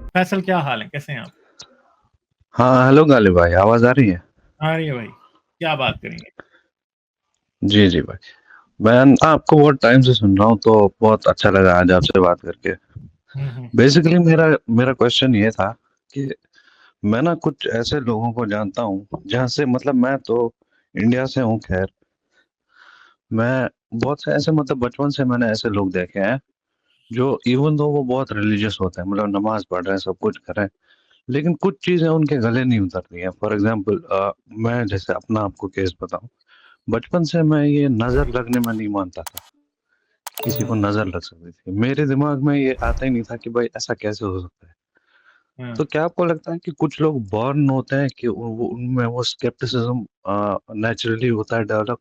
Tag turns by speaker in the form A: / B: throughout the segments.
A: फैसल, क्या हाल है, कैसे हैं आप?
B: हाँ, हेलो गालिब भाई, आवाज़ आ रही है?
A: आ रही है भाई। क्या बात करेंगे?
B: जी, जी भाई। मैं आपको बहुत टाइम से सुन रहा हूँ, तो बहुत अच्छा लगा आज आपसे बात करके।
A: हम्म।
B: बेसिकली मेरा मेरा क्वेश्चन ये था कि मैं ना कुछ ऐसे लोगों को जानता हूँ, जहाँ से मतलब मैं तो इंडिया से हूँ खैर। मैं बहुत से ऐसे मतलब बचपन से मैंने ऐसे लोग देखे हैं, जो इवन दो वो बहुत रिलीजियस होते हैं, मतलब नमाज पढ़ रहे हैं, सब कुछ कर रहे हैं, लेकिन कुछ चीज़ें उनके गले नहीं उतरती हैं। फॉर एग्जाम्पल मैं जैसे अपना आपको केस बताऊँ, बचपन से मैं ये नज़र लगने में नहीं मानता था। किसी को नज़र लग सकती थी। मेरे दिमाग में ये आता ही नहीं था कि भाई ऐसा कैसे हो सकता है?
A: हाँ।
B: तो क्या आपको लगता है कि कुछ लोग बॉर्न होते हैं कि वो उनमें वो स्केप्टिसिज्म नेचुरली होता है डेवलप,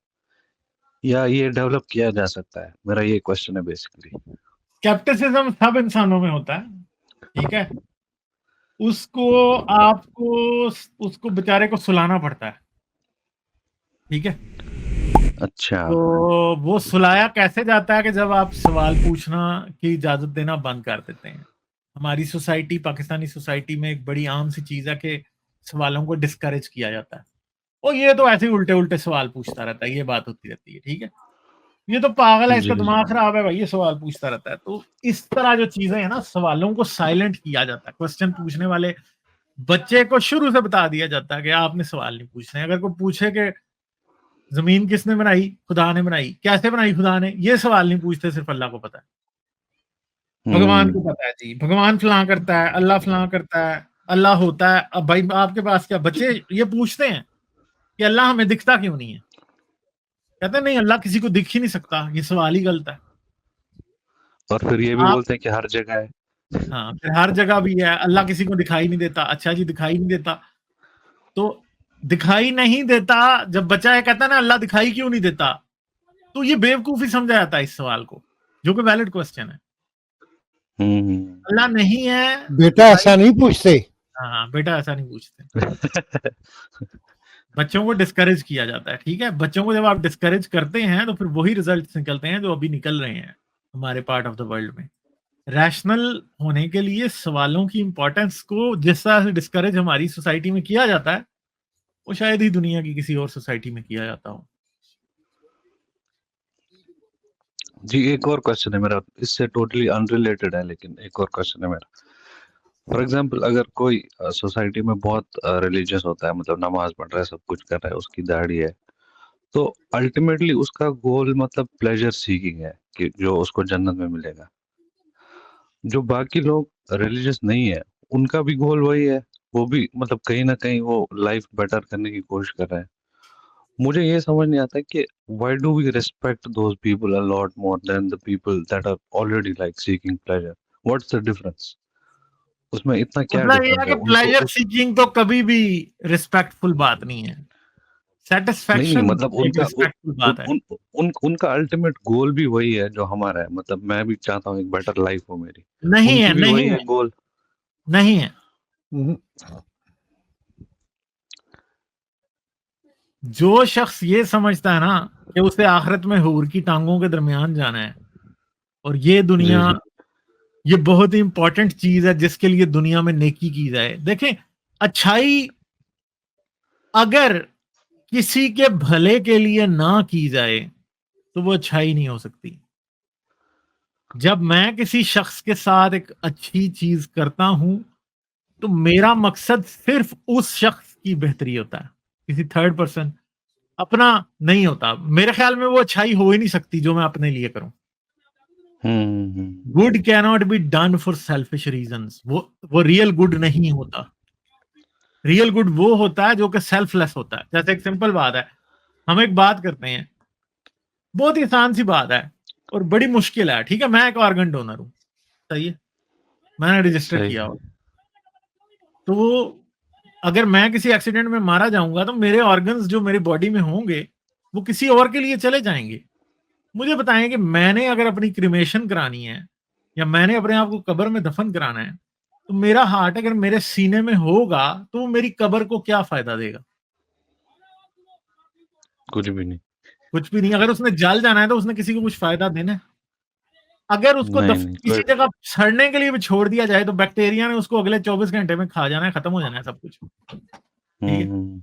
B: या ये डेवलप किया जा सकता है? मेरा ये क्वेश्चन है बेसिकली।
A: स्केप्टिसिज्म सब इंसानों में होता है, ठीक है। उसको आपको उसको बेचारे को सुलाना पड़ता है, ठीक है।
B: अच्छा।
A: तो वो सुलाया कैसे जाता है कि जब आप सवाल पूछना की इजाजत देना बंद कर देते हैं। हमारी सोसाइटी, पाकिस्तानी सोसाइटी में एक बड़ी आम सी चीज है कि सवालों को डिस्करेज किया जाता है। और ये तो ऐसे ही उल्टे उल्टे सवाल पूछता रहता है, ये बात होती रहती है, ठीक है। ये तो पागल है,
B: जी,
A: इसका
B: जी।
A: दिमाग खराब है भाई, ये सवाल पूछता रहता है। तो इस तरह जो चीजें है ना, सवालों को साइलेंट किया जाता है। क्वेश्चन पूछने वाले बच्चे को शुरू से बता दिया जाता है कि आपने सवाल नहीं पूछने। अगर कोई पूछे कि जमीन किसने बनाई, खुदा ने बनाई, कैसे बनाई खुदा ने, ये सवाल नहीं पूछते, सिर्फ अल्लाह को पता है। भगवान को
B: हुँ।
A: पता है जी, भगवान फलां करता है, अल्लाह फलां करता है, अल्लाह होता है। अब भाई आपके पास क्या, बच्चे ये पूछते हैं कि अल्लाह हमें दिखता क्यों नहीं है? कहते हैं नहीं, अल्लाह किसी को दिख ही नहीं सकता, ये सवाल ही गलत है।
B: और फिर ये भी
A: आप,
B: बोलते हैं कि हर जगह है।
A: हाँ, फिर हर जगह भी है, अल्लाह किसी को दिखाई नहीं देता। अच्छा जी, दिखाई नहीं देता तो दिखाई नहीं देता। जब बच्चा ये कहता है ना अल्लाह दिखाई क्यों नहीं देता, तो ये बेवकूफी समझा जाता है इस सवाल को, जो कि वैलिड क्वेश्चन है।
B: हुँ, हुँ।
A: अल्लाह नहीं है,
C: बेटा
A: दिखाई,
C: ऐसा नहीं पूछते।
A: हाँ हाँ, बेटा ऐसा नहीं पूछते। बच्चों को डिस्करेज किया जाता है, ठीक है। बच्चों को जब आप डिस्करेज करते हैं तो फिर वही रिजल्ट निकलते हैं जो अभी निकल रहे हैं हमारे पार्ट ऑफ द वर्ल्ड में। रैशनल होने के लिए सवालों की इंपॉर्टेंस को जिस तरह से डिस्करेज हमारी सोसाइटी में किया जाता है, वो शायद ही दुनिया की किसी और सोसाइटी में किया जाता हो।
B: जी, एक और क्वेश्चन है मेरा, इससे टोटली अनरिलेटेड है, लेकिन एक और क्वेश्चन है मेरा। फॉर एग्जाम्पल अगर कोई सोसाइटी में बहुत रिलीजियस होता है, मतलब नमाज पढ़ रहा है, सब कुछ कर रहा है, उसकी दाढ़ी है, तो अल्टीमेटली उसका गोल मतलब प्लेजर सीकिंग है कि जो उसको जन्नत में मिलेगा। जो बाकी लोग रिलीजियस नहीं है, उनका भी गोल वही है। वो भी मतलब कहीं ना कहीं वो लाइफ बेटर करने की कोशिश कर रहे हैं। मुझे ये समझ नहीं आता कि why do we respect those people a lot more than the people that are already like seeking pleasure? What's the difference? उसमें इतना क्या
A: मतलब ये
B: डिफरेंस
A: है
B: है
A: कि
B: उनको
A: प्लेजर
B: उस।
A: सीकिंग तो कभी भी रिस्पेक्टफुल बात नहीं है।
B: नहीं, नहीं,
A: सेटिस्फेक्शन
B: मतलब
A: एक
B: उनका
A: रिस्पेक्टफुल बात है।
B: उनका अल्टीमेट गोल भी वही है जो हमारा है। मतलब मैं भी चाहता हूँ एक बेटर लाइफ हो मेरी।
A: नहीं है,
B: उनकी भी
A: नहीं
B: वही
A: है,
B: है गोल।
A: नहीं है।
C: हम्म,
A: जो शख्स ये समझता है ना कि उसे आखिरत में हूर की टांगों के दरमियान जाना है, और ये
B: जी,
A: दुनिया,
B: जी।
A: ये बहुत ही इंपॉर्टेंट चीज है जिसके लिए दुनिया में नेकी की जाए। देखें, अच्छाई अगर किसी के भले के लिए ना की जाए तो वो अच्छाई नहीं हो सकती। जब मैं किसी शख्स के साथ एक अच्छी चीज करता हूं तो मेरा मकसद सिर्फ उस शख्स की बेहतरी होता है, किसी थर्ड पर्सन अपना नहीं होता। मेरे ख्याल में वो अच्छाई हो ही नहीं सकती जो मैं अपने लिए करूं।
B: हम्म।
A: Good cannot be done for selfish reasons. वो रियल गुड नहीं होता। रियल गुड वो होता है जो कि सेल्फलेस होता है। जैसे एक सिंपल बात है, हम एक बात करते हैं, बहुत ही आसान सी बात है और बड़ी मुश्किल है, ठीक है। मैं एक ऑर्गन डोनर हूं, सही है, मैंने रजिस्टर
B: सही।
A: किया हो। तो अगर मैं किसी एक्सीडेंट में मारा जाऊंगा तो मेरे ऑर्गन्स जो मेरी बॉडी में होंगे वो किसी और के लिए चले जाएंगे। मुझे बताएं कि मैंने अगर अपनी क्रिमेशन करानी है या मैंने अपने आप को कब्र में दफन कराना है, तो मेरा हार्ट अगर मेरे सीने में होगा तो वो मेरी कब्र को क्या फायदा देगा?
B: कुछ भी नहीं।
A: कुछ भी नहीं। अगर उसने जल जाना है तो उसने किसी को कुछ फायदा देना है? अगर उसको
B: नहीं, नहीं,
A: किसी जगह सड़ने के लिए भी छोड़ दिया जाए तो बैक्टीरिया ने उसको अगले 24 घंटे में खा जाना है, खत्म हो जाना है सब कुछ। ठीक है,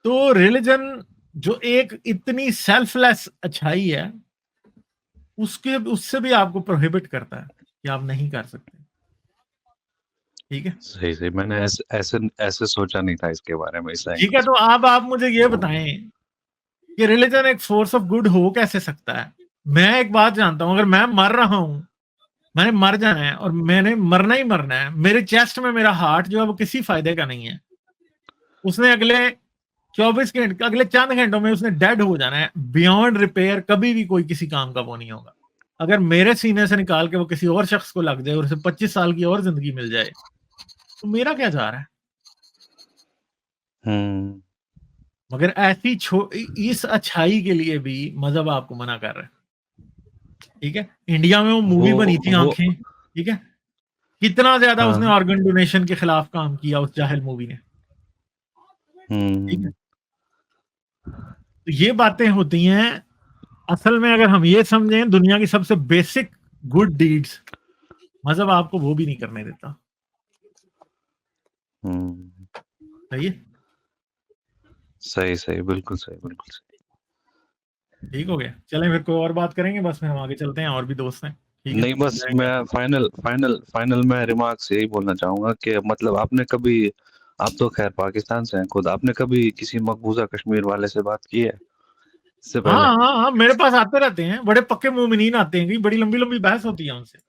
A: तो रिलीजन जो एक इतनी सेल्फलेस अच्छाई है, उससे भी आपको प्रोहिबिट करता है कि आप नहीं कर सकते। ठीक है,
B: सही सही, मैंने ऐसे सोचा नहीं था इसके बारे में, इस
A: ठीक
B: एंगल
A: है।
B: से।
A: तो अब आप मुझे ये बताएं कि रिलीजन एक फोर्स ऑफ गुड हो कैसे सकता है? मैं एक बात जानता हूं, अगर मैं मर रहा हूं, मैंने मर जाना है और मैंने मरना ही मरना है, मेरे चेस्ट में मेरा हार्ट जो है वो किसी फायदे का नहीं है, उसने अगले 24 घंटे, अगले चंद घंटों में उसने डेड हो जाना है, बियॉन्ड रिपेयर, कभी भी कोई किसी काम का वो नहीं होगा। अगर मेरे सीने से निकाल के वो किसी और शख्स को लग जाए और उसे 25 साल की और जिंदगी मिल जाए, तो मेरा क्या जा रहा है? मगर ऐसी इस अच्छाई के लिए भी मजहब आपको मना कर रहा है। ठीक है, इंडिया में वो मूवी बनी थी आंखें, ठीक है, कितना ज्यादा उसने ऑर्गन डोनेशन के खिलाफ काम किया उस जाहिल मूवी ने। ठीक है, तो ये बातें होती हैं। असल में अगर हम ये समझें, दुनिया की सबसे बेसिक गुड डीड्स मजहब आपको वो भी नहीं करने देता। सही है,
B: सही सही, बिल्कुल सही, बिल्कुल सही।
A: ठीक हो गया। चलें फिर कोई और बात करेंगे, बस में हम आगे चलते हैं, और भी दोस्त हैं। ठीक है,
B: नहीं, बस मैं फाइनल मैं रिमार्क्स यही बोलना चाहूंगा कि मतलब आपने कभी, आप तो खैर पाकिस्तान से हैं खुद, आपने कभी किसी मकबूजा कश्मीर वाले से बात की है इससे पहले?
A: हाँ हाँ हाँ, मेरे पास आते रहते हैं, बड़े पक्के मोमिनीन आते हैं, कि बड़ी लंबी लंबी बहस होती है उनसे।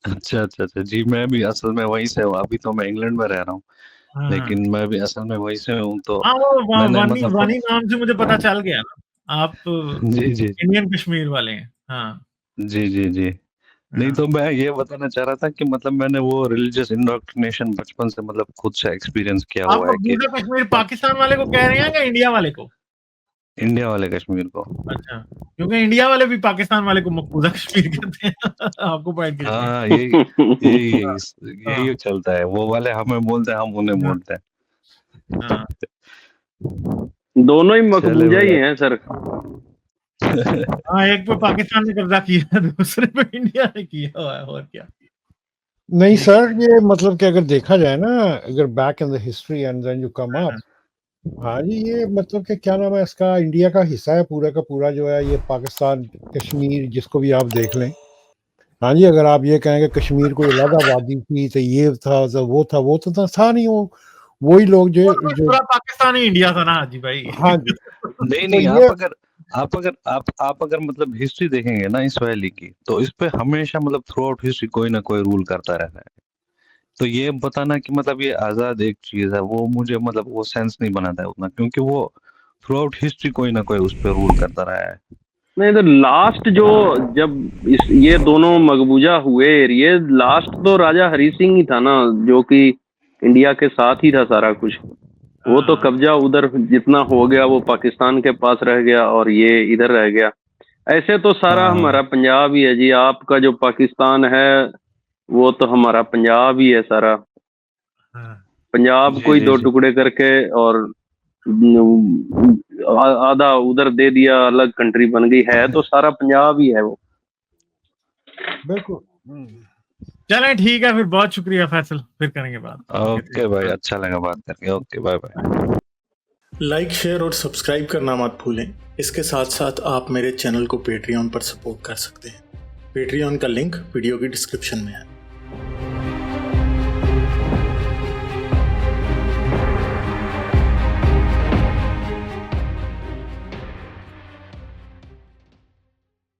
B: अच्छा अच्छा अच्छा, जी मैं भी असल में वहीं से हूँ, अभी तो मैं इंग्लैंड में रह रहा हूँ,
A: हाँ
B: लेकिन मैं भी असल में वहीं से हूँ। तो
A: हाँ, वो
B: मैंने
A: वानी
B: मतलब
A: वानी नाम से मुझे पता चल गया ना, आप
B: जी जी
A: इंडियन कश्मीर वाले हैं। हाँ
B: जी जी जी। नहीं,
A: हाँ।
B: तो मैं ये बताना चाह रहा था कि मतलब मैंने वो रिलीजियस इंडोक्ट्रिनेशन बचपन से मतलब खुद से एक्सपीरियंस किया
A: आप
B: हुआ है कि
A: मकबूजा कश्मीर पाकिस्तान वाले को कह रहे हैं या इंडिया वाले को?
B: इंडिया वाले कश्मीर को।
A: अच्छा, क्योंकि इंडिया वाले भी पाकिस्तान वाले को मकबूजा कश्मीर कहते हैं। आपको पॉइंट क्लियर है?
B: हाँ, यही यही
A: हाँ
B: यही चलता है, वो वाले हमें बोलते हैं, हम उन्हें
A: हाँ
B: बोलते
A: हाँ।
B: हैं।
C: दोनों ही
B: चले
C: मकबूजा ही
B: भाई।
C: हैं सर।
A: हाँ, एक पे पाकिस्तान ने कब्जा किया, दूसरे पे इंडिया ने किया हुआ है, और क्या।
D: नहीं सर, ये मतलब कि अगर देखा जाए ना, अगर back in the history and then you come up, हाँ जी, ये मतलब कि क्या नाम है इसका, इंडिया का हिस्सा है पूरा का पूरा जो है ये पाकिस्तान, कश्मीर जिसको भी आप देख लें। हाँ जी, अगर आप ये कहें कि कश्मीर कोई अलग आबादी थी तो ये था तो वो तो था नहीं, वो वही लोग जो
A: पूरा पाकिस्तान ही इंडिया था ना हाजी भाई।
D: हाँ जी।
B: नहीं
D: तो
B: नहीं,
D: ये
B: आप अगर मतलब हिस्ट्री देखेंगे ना इस वैली की, तो इस पे हमेशा मतलब थ्रू आउट हिस्ट्री कोई ना कोई रूल करता रहता है। तो ये बताना कि मतलब ये आजाद एक चीज है, वो मुझे मतलब वो सेंस नहीं बनाता है उतना, क्योंकि वो थ्रू आउट हिस्ट्री कोई ना कोई उस पर रूल करता रहा है।
C: नहीं तो लास्ट जो जब ये दोनों मकबूजा हुए एरिए, लास्ट तो राजा हरी सिंह ही था ना, जो कि इंडिया के साथ ही था सारा कुछ। वो तो कब्जा उधर जितना हो गया वो पाकिस्तान के पास रह गया और ये इधर रह गया। ऐसे तो सारा हमारा पंजाब ही है जी। आपका जो पाकिस्तान है वो तो हमारा पंजाब ही है सारा। पंजाब को ही दो टुकड़े करके और आधा उधर दे दिया, अलग कंट्री बन गई है, तो सारा पंजाब ही है वो।
D: बिल्कुल।
A: चलें ठीक है, फिर बहुत शुक्रिया फैसल, फिर करेंगे बात।
B: ओके भाई, अच्छा लगा बात करके। Okay, bye bye.
E: Like, share और सब्सक्राइब करना मत भूलें। इसके साथ साथ आप मेरे चैनल को पेट्रियन पर सपोर्ट कर सकते हैं। पेट्रियन का लिंक वीडियो की डिस्क्रिप्शन में है।